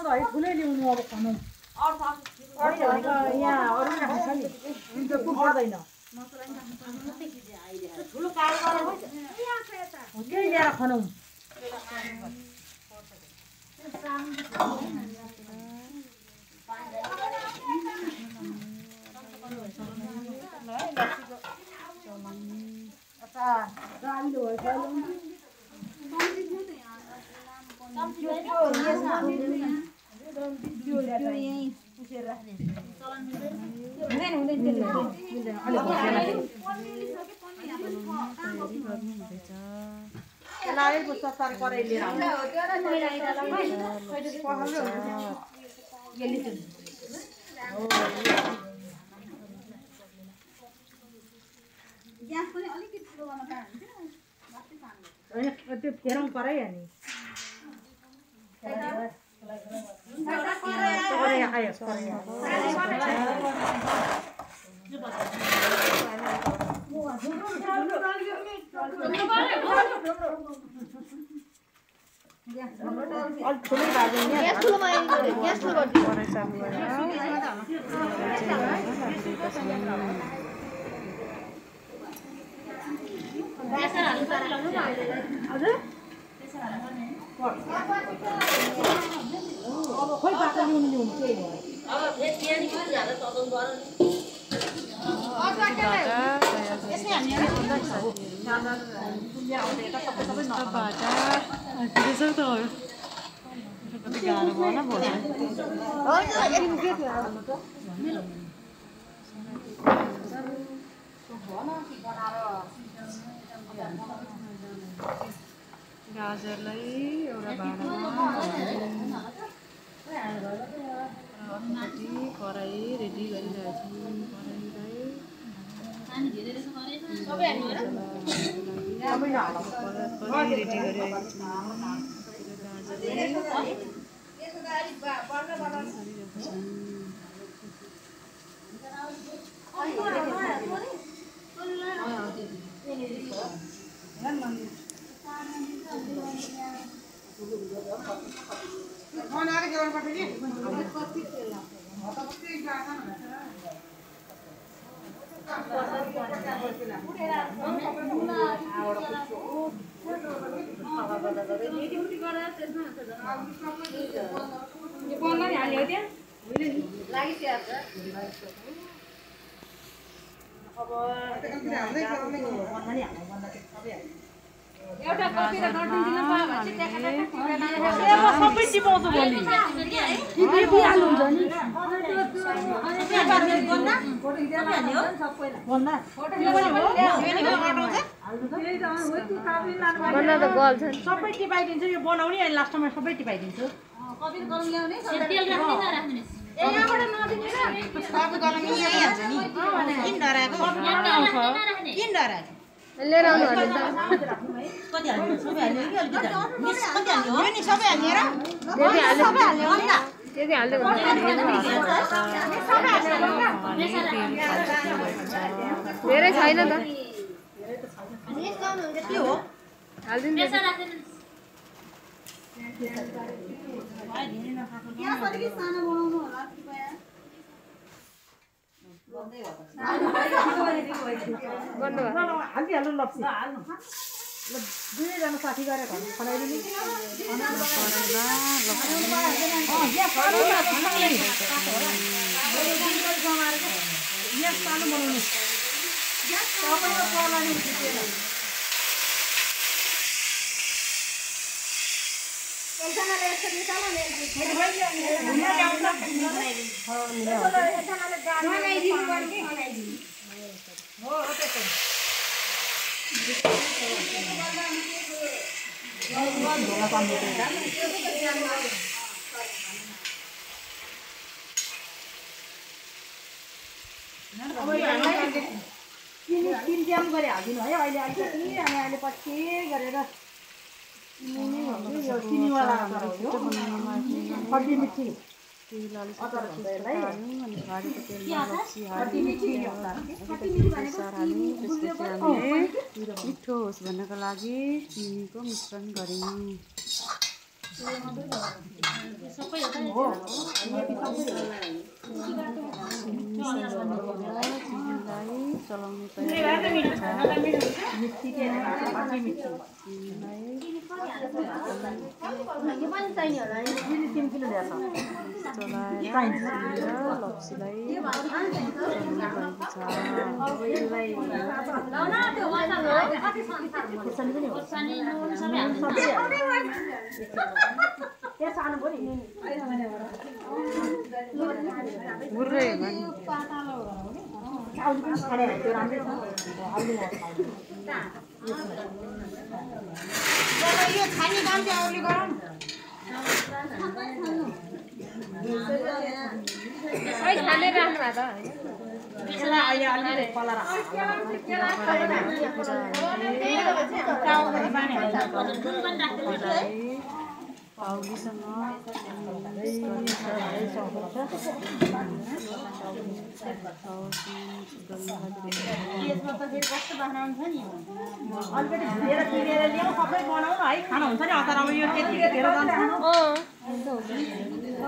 त है ठुलै ल्याउनु अब खानु यहाँ अरू राख्नु छ नि त्यो पर्दैन ठुलो कालो त्यही ल्याएर खानु त्यो फेरौँ परै अनि खोइ बाटो ल्याउनु के गाजरलाई एउटा भाँडामा कराई रेडी गरिरहेको छौँ कराई रेडी गरिरहेको एउटा कपी र गर्दिन दिनु भयो भने चाहिँ त्यहाँ सबै टिपाउँछु भोलि के दिइहाल्नु हुन्छ नि सबै टिपाइदिन्छु यो बनाउने अनि लास्टमा सबै टिपाइदिन्छु कपी गरम ल्याउने तेल राख्दिन यहाँबाट नदिनु र कपी गरम यहीहाल्छ नि किन डराएको किन डराएको लिएर आउनु होला कति हाल्नु सबै हाल्नु कि अलिकति मिस कति हाल्नु हो नि सबै हालेर त्यति हाल्नु सबै हाल्नु हो नि त त्यति हाल्दै हुन्छ सबै हालेर धेरै छैन त धेरै त छैन मिस गर्नु हुन्छ के हो हाल्दिनु पैसा राख्दिनु यहाँ सबै सानो बनाउनु होला कृपया हालिहाल्नु लप्सी दुईजना साथी गरेर खनाइदिनु सानो बनाउनु तिन ड्याम गरे हालिदिनु है अहिले अलिकति अनि अहिले पछि गरेर चिनीवाला खटी मिठी मिठो होस् भन्नको लागि चिनीको मिश्रण गर्यौं सबै हो यो छानी काम चाहिँ अरूले गरौँ खै खाने राख्नु भएको यसलाई अहिले अलि कलर पाउलीसँग अलिकति भुटेर किनेर ल्याउँ सबै बनाउनु है खाना हुन्छ नि अचार अब यो त्यतिकै धेरै जान्छ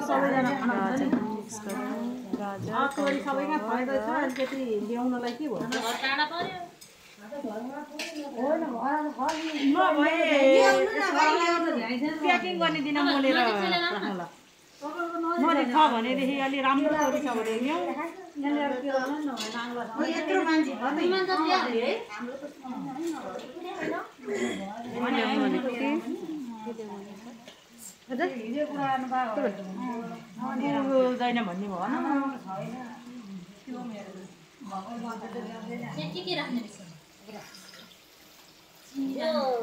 सबैजना खाना हुन्छ नि सबैमा फाइदा छ अलिकति ल्याउनलाई के भयो प्याकिङ गर्ने दिन मोलेर राख्नुला मोले छ भनेदेखि अलि राम्रो तोरी छ भने ल्याउँ यत्रो मान्छे हुँदैन भन्ने भयो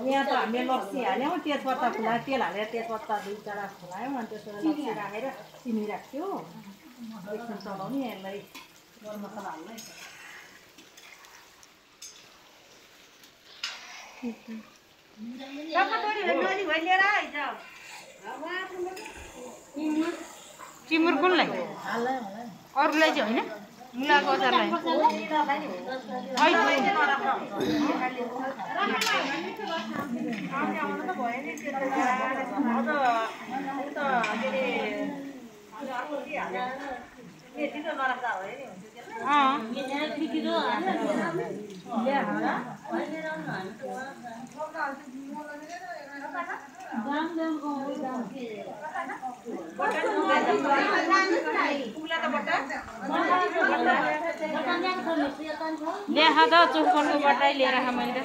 यहाँ त हामीले लप्सी हाल्यौँ तेजपत्ता खुलायो तेल हालेर तेजपत्ता 2-4 खुलायौँ अनि त्यसबाट लप्सी राखेर चिनी राख्थ्यो एकछिन चलाउने यसलाई गरम मसला हाल्ने चिमुर कुनलाई अरूलाई चाहिँ होइन मुलाको अचारलाई ल्याखा त चोखनको बटाई लिएर आएको मैले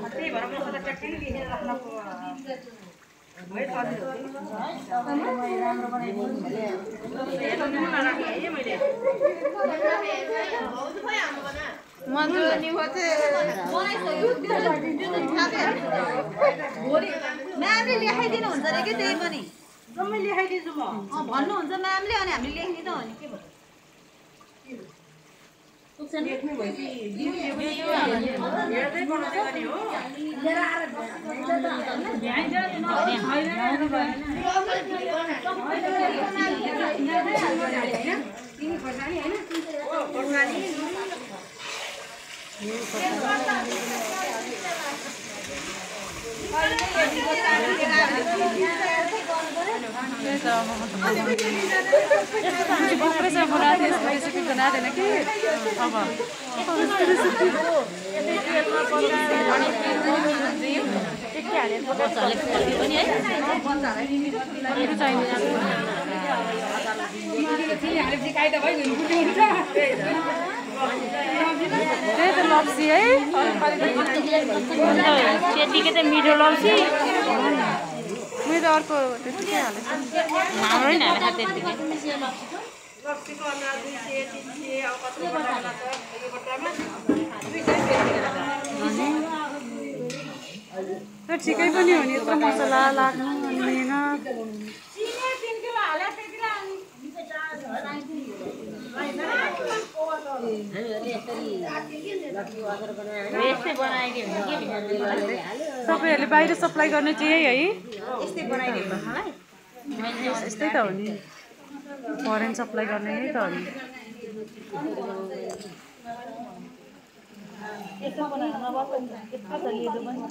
त्यही भएर मसला ट्याक्कै लेखेर राख्नको भयो राम्रो बनाइदिनु मैले म्यामले लेखाइदिनु हुन्छ अरे कि त्यही पनि जम्मै लेखाइदिन्छु म भन्नुहुन्छ म्यामले अनि हामीले लेख्ने त हो नि के भयो लेख्नु भयो कि हेर्दै बनाउँदै गर्ने हो लप्सी है त्यतिकै त मिठो लप्सी मैले त अर्को त्यतिकै हालेको हाम्रो नि हालेको त्यतिकै लप्सीको अन्दाज 200-300 अब कति बट्टा छ यो बट्टामा 200 ठिकै पनि हो नि यत्रो मसला लाग्नु अनि मेहनत तपाईँहरूले बाहिर सप्लाई गर्ने चाहिँ यही है यस्तै त हो नि फरेन सप्लाई गर्ने यही त हो नि यसो बनाउनु नभएको यस्तो त लिएको पनि